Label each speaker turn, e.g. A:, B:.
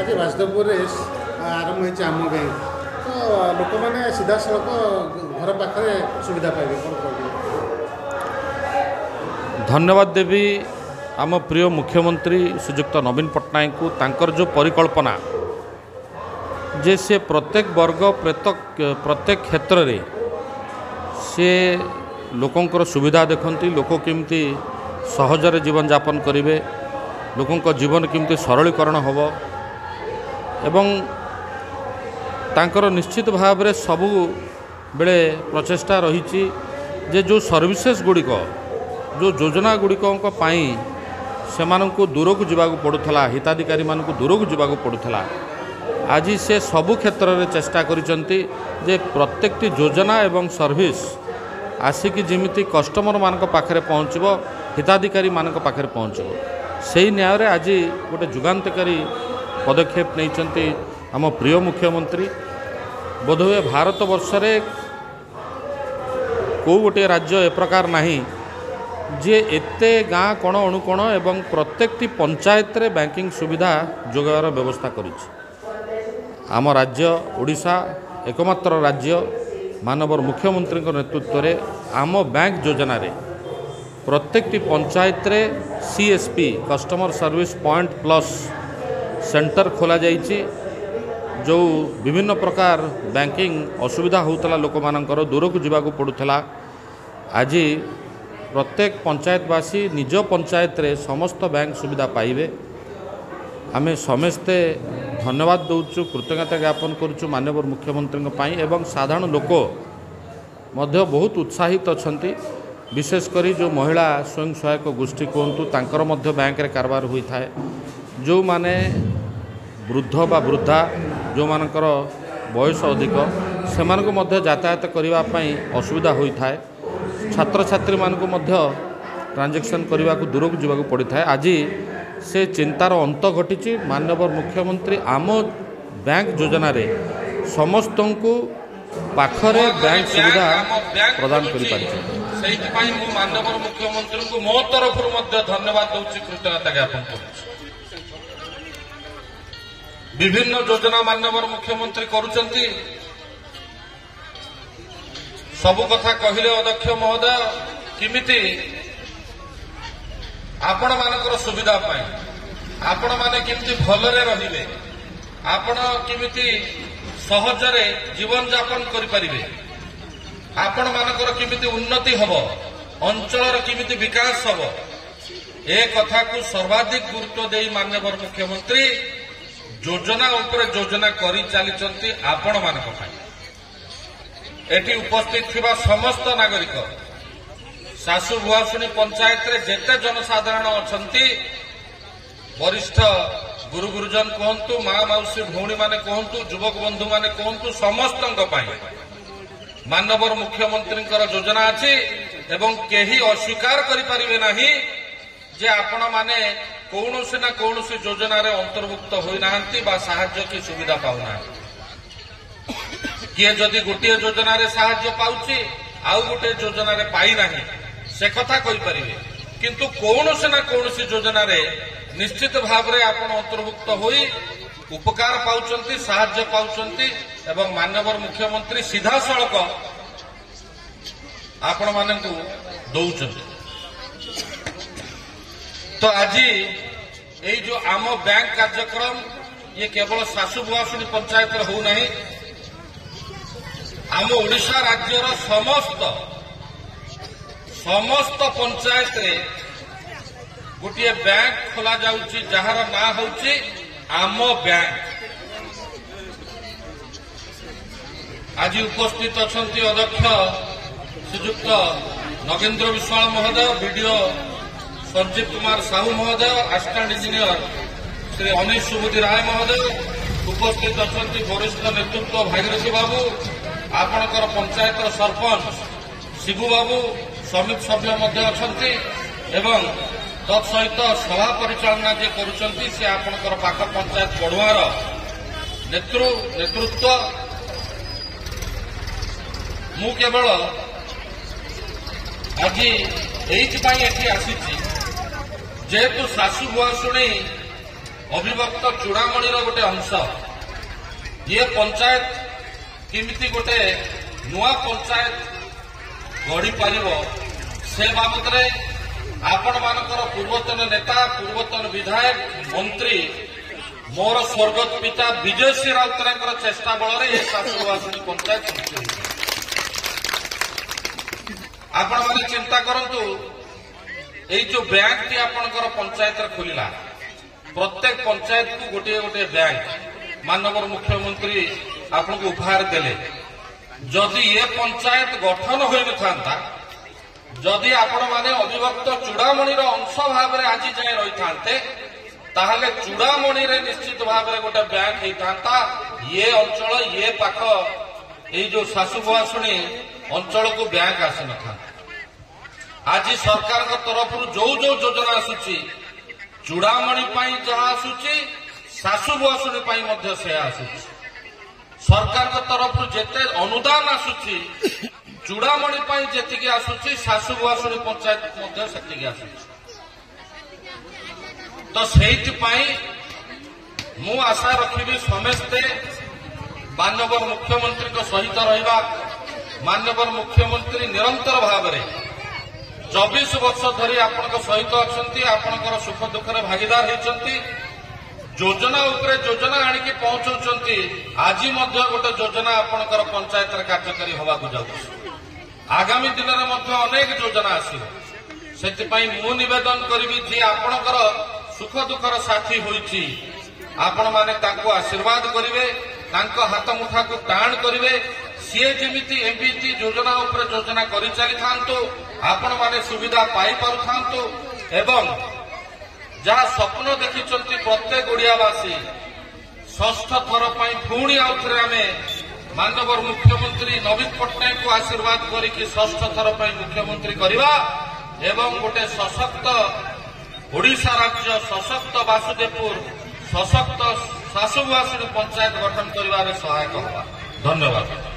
A: आज बासदेवपुर आरंभ होती आम बैंक तो लोक मैंने सीधा सड़क घर पाखे सुविधा पाइबे कौन कह
B: धन्यवाद देवी आम प्रिय मुख्यमंत्री श्रीजुक्त नवीन पट्टनायक को तांकर जो परिकल्पना जे से प्रत्येक वर्ग प्रत्येक क्षेत्र में से लोकंकर सुविधा देखती लोक केमती सहजरे जीवन यापन करेंगे लोकों जीवन केमती सरलीकरण हम एवं तांकर निश्चित भाव में सबु बेले प्रचेष्टा रही जे जो सर्विसेस गुड़िक जो योजना गुड़िक से दूर को जावाक पड़ूला हिताधिकारी मानक दूर को जावाक पड़ूला आज से सबु क्षेत्र में चेष्टा करिसेंती जे प्रत्येकटी योजना एवं सर्विस आसिक जमीती कस्टमर मानक पाखरे पहुँचब हिताधिकारी मानक पाखरे पहुँचब से न्याय रे आज गोटे जुगान्तकारी पदक्षेप नहीं आम प्रिय मुख्यमंत्री बोधहुए भारत वर्षरे को गोटे राज्य ए प्रकार नहीं जे एते गाँ कोण अणुकोण एवं प्रत्येकटी पंचायत रे बैंकिंग सुविधा जोगार व्यवस्था करिछि। आम राज्य ओडिशा एकमात्र राज्य मानवर मुख्यमंत्री नेतृत्व में आम बैंक योजना रे प्रत्येकटी पंचायत रे CSP customer service point plus centre खोला जाइछि जो विभिन्न प्रकार बैंकिंग असुविधा होता लोक मानकर दूर को जावाक पड़ूला आज प्रत्येक पंचायतवासी निज पंचायत रे समस्त बैंक सुविधा पाइबे आमे समस्ते धन्यवाद दौचु कृतज्ञता ज्ञापन करुचु माननीय मुख्यमंत्री एवं साधारण लोक मध्य बहुत उत्साहित अछंती विशेषकर जो महिला स्वयं सहायक गोष्ठी कहतु तांकर मध्य बैंक रे कारबार होता है जो माने वृद्ध बा वृद्धा जो मानकर बयस अधिक से मध्य यातायात करने असुविधा होता है छात्र छात्री मानक मध्य ट्रांजेक्शन करने को दूर को जावाक पड़ता है आज से चिंतार अंत घटी माननीय मुख्यमंत्री आम बैंक योजना रे समस्त को पाखरे बैंक सुविधा प्रदान कर
C: माननीय मुख्यमंत्री को मो तरफ धन्यवाद दूसरी कृतज्ञता ज्ञापन कर विभिन्न योजना माननीय मुख्यमंत्री करुचंती सबु कथा कहले अध्यक्ष महोदय किमिति आपण मानकर सुविधा पाई आपण माने किमिति भलरे रहिबे आपण किमिति सहजरे जीवन यापन करि परिबे आपण मानकर किमिति उन्नति हबो अंचलर किमिति विकास हबो ए कथा को सर्वाधिक गुरुत्व देई माननीय मुख्यमंत्री योजना उपरे योजना करि चलीचंती आपण मानक पाई एटी उपस्थित थिबा समस्त नागरिक सासु भुआसुनी पंचायत रे जेते जनसाधारण अछंती वरिष्ठ गुरु गुरुजन कहंतु माँ मौसी भौणी माने कहंतु युवक बंधु माने कहंतु समस्तंक पाई माननीय मुख्यमंत्री योजना अछि एवं केही अस्वीकार करि परिबे नाही जे आपण माने कौनसी ना कौनसी योजना रे अंतर्भुक्त होई नाहंती बा सहाय्य की सुविधा पाउना किए जदि गोटे योजना रे सहाय्य पाउची आउ गोटे योजना रे पाई नाही से कथा कहि परिबे किंतु कौनसी ना कौनसी योजना रे निश्चित भाव रे आपण अंतर्भुक्त होई उपकार पाउचंती सहाय्य पाउचंती एवं माननीय मुख्यमंत्री सीधा सड़क आपण मानकु दउचंती तो आज ये जो आम बैंक कार्यक्रम ये केवल सासु भुआसुनी पंचायत हो नहीं आम ओडिशा राज्यर समस्त पंचायत रे गोटे बैंक खोला जाउची जार ना होची आम बैंक आज उपस्थित अछंती अध्यक्ष श्रीजुक्त नगेंद्र विश्वाल महोदय वीडियो संजीव कुमार साहू महोदय असिस्टेंट इंजीनियर श्री अनिश सुबुद्धि राय महोदय उपस्थित अछंती वरिष्ठ नेतृत्व भागीरथी बाबू आपणकर पंचायत सरपंच शिबू बाबू समिति सभ्य मध्य अछंती एवं तत्सहित सभा परिचालना जे करुचंती से आपणकर पाख पंचायत पढ़ुआर नेतृत्व मु केवल आज एथि आसी जेहेतु सासु भुआसुणी अभिभक्त चूड़ामणिर गोटे अंश ये पंचायत किमिति गोटे नुआ पंचायत गढ़ी पारिब से बाबद आपण मानकर पूर्वतन नेता पूर्वतन विधायक मंत्री मोर स्वर्गत पिता विजय सिंह राउतरांकर चेष्टा बल शासुआसनी पंचायत सृष्टि होती आपण मैंने चिंता करंतु एई जो बैंक टी आपणकर पंचायत खोलिला प्रत्येक पंचायत को गोटे गोटे बैंक माननीय मुख्यमंत्री आपको उपहार देले जदि ये पंचायत गठन हो था जदि आपण माने अभिभक्त चूड़ामणि अंश भाव में आज जाए रही था ताहले चूड़ामणि निश्चित भाव में गोटे बैंक होता ये अंचल ये पाख ये जो शाशुआसुणी अंचल को बैंक आसी न था आज सरकार तरफ जो जो योजना आसूची चूड़ामणि जहाँ आसूची शाशुआसुणी से आसूची सरकार तरफ जेते अनुदान आसूची चूड़ामणि जी आसूची शाशुआसुणी पंचायत से आसूची तो से मु आशा रखी समस्ते माननीय मुख्यमंत्री सहित रहा माननीय मुख्यमंत्री निरंतर भाव में 24 वर्ष धरी आपण सहित अच्छा आपणकर सुख दुखर भागीदार होती योजना उपरे योजना आणिकी पहुंचाउछंती आज गोटे योजना आपणकर पंचायत कार्यकारी होगा जाऊँ आगामी दिन में अनेक योजना आसो से मु निवेदन करी जी आपणकर सुख दुखर साथी होईची आपण माने तांको आशीर्वाद करिवे तांको हाथ मुठा को टाण करिवे सीए जेमिति एमपीटी योजना उपरे योजना करि चली थांतो आपण माने सुविधा पाई पारु थांतो एवं जहाँ स्वप्न देखिचंती प्रत्येक ओडियावासी षष्ठ थर पई पुणी आउ थरे आमे माननीय मुख्यमंत्री नवीन पट्टनायक को आशीर्वाद करिकि षष्ठ थर पई मुख्यमंत्री करबा एवं गोटे सशक्त ओडिशा राज्य सशक्त वासुदेवपुर सशक्त शाशुआसुणी पंचायत गठन करिबारे सहायक होगा। धन्यवाद।